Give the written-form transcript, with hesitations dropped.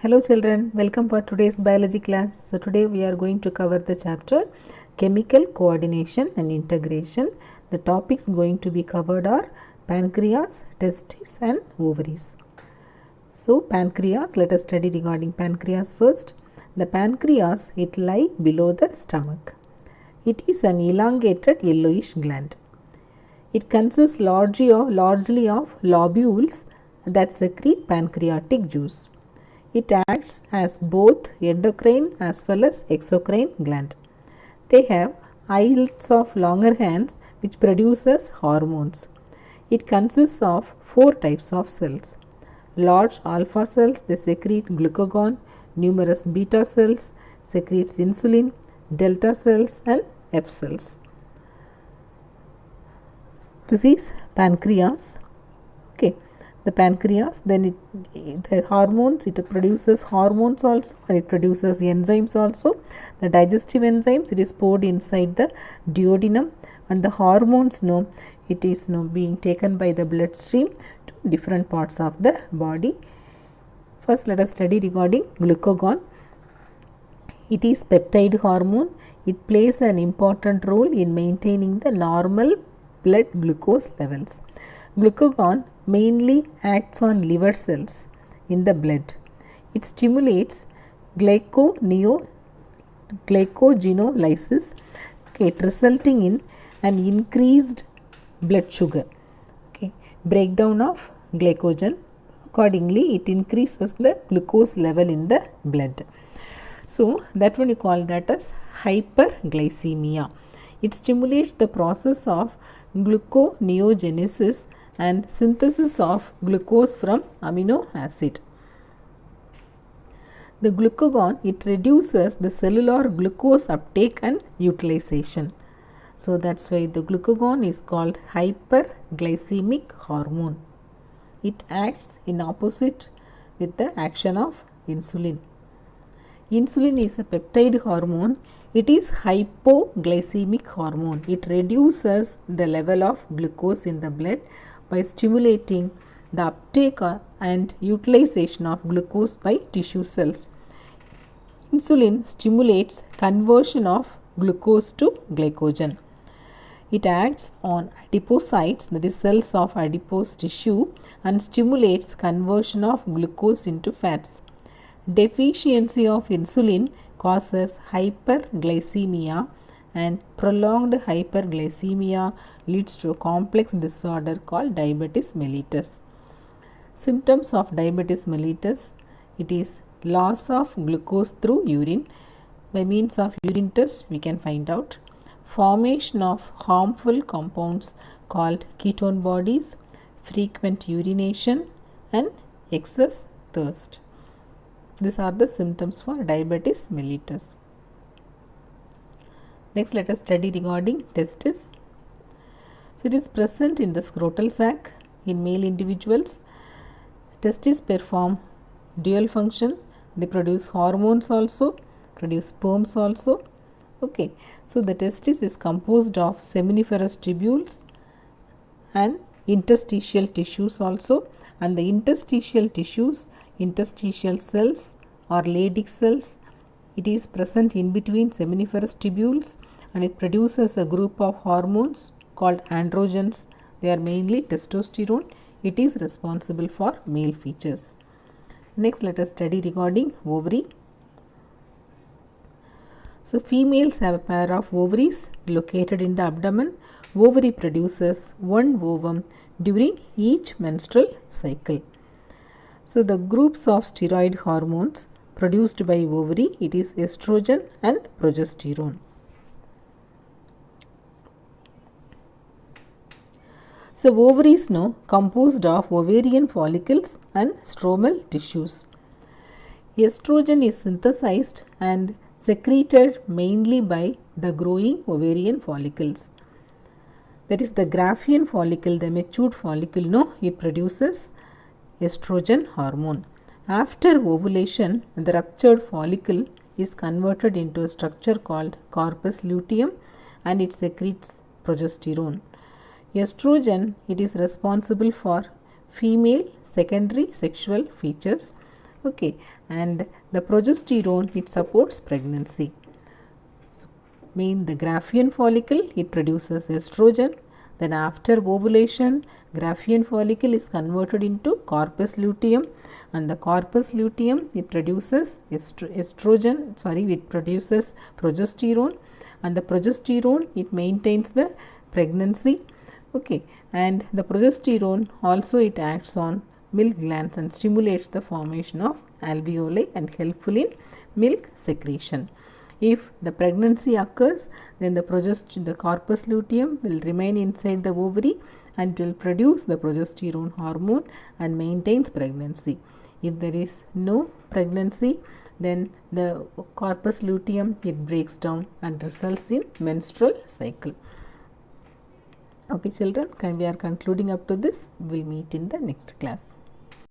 Hello children, welcome for today's biology class. So today we are going to cover the chapter Chemical Coordination and Integration. The topics going to be covered are pancreas, testes and ovaries. So pancreas, let us study regarding pancreas first. The pancreas, it lies below the stomach. It is an elongated yellowish gland. It consists largely of lobules that secrete pancreatic juice. It acts as both endocrine as well as exocrine gland. They have islets of Langerhans which produces hormones. It consists of 4 types of cells. Large alpha cells, they secrete glucagon. Numerous beta cells secretes insulin. Delta cells and F cells. This is pancreas. Okay. The pancreas, then the hormones, it produces hormones also and it produces enzymes also. The digestive enzymes, it is poured inside the duodenum, and the hormones, it is being taken by the bloodstream to different parts of the body. First let us study regarding glucagon. It is peptide hormone. It plays an important role in maintaining the normal blood glucose levels. Glucagon mainly acts on liver cells in the blood. It stimulates glycogenolysis, resulting in an increased blood sugar, breakdown of glycogen. Accordingly, it increases the glucose level in the blood. So, that one you call that as hyperglycemia. It stimulates the process of gluconeogenesis and synthesis of glucose from amino acid. The glucagon, it reduces the cellular glucose uptake and utilization. So that's why the glucagon is called hyperglycemic hormone. It acts in opposite with the action of insulin. Insulin is a peptide hormone. It is hypoglycemic hormone. It reduces the level of glucose in the blood by stimulating the uptake and utilization of glucose by tissue cells. Insulin stimulates conversion of glucose to glycogen. It acts on adipocytes, that is cells of adipose tissue, and stimulates conversion of glucose into fats. Deficiency of insulin causes hyperglycemia, and prolonged hyperglycemia leads to a complex disorder called diabetes mellitus. Symptoms of diabetes mellitus, it is loss of glucose through urine. By means of urine test we can find out. Formation of harmful compounds called ketone bodies, frequent urination and excess thirst. These are the symptoms for diabetes mellitus. Next, let us study regarding testis. So, it is present in the scrotal sac in male individuals. Testes perform dual function. They produce hormones also, produce sperms also. Okay. So, the testis is composed of seminiferous tubules and interstitial tissues also, and the interstitial tissues, interstitial cells or Leydig cells, it is present in between seminiferous tubules, and it produces a group of hormones called androgens. They are mainly testosterone. It is responsible for male features. Next, let us study regarding ovary. So, females have a pair of ovaries located in the abdomen. Ovary produces one ovum during each menstrual cycle. So, the groups of steroid hormones produced by ovary, it is estrogen and progesterone. So, ovaries composed of ovarian follicles and stromal tissues. Estrogen is synthesized and secreted mainly by the growing ovarian follicles. That is the Graafian follicle, the matured follicle, it produces estrogen hormone. After ovulation, the ruptured follicle is converted into a structure called corpus luteum, and it secretes progesterone. Estrogen, it is responsible for female secondary sexual features. Okay, and the progesterone, it supports pregnancy. The Graafian follicle, it produces estrogen. Then after ovulation, Graafian follicle is converted into corpus luteum, and the corpus luteum, it produces it produces progesterone, and the progesterone, it maintains the pregnancy. Okay, and the progesterone also, it acts on milk glands and stimulates the formation of alveoli and helpful in milk secretion. If the pregnancy occurs, then the corpus luteum will remain inside the ovary and will produce the progesterone hormone and maintains pregnancy. If there is no pregnancy, then the corpus luteum, it breaks down and results in menstrual cycle. Okay children, we are concluding up to this. We will meet in the next class.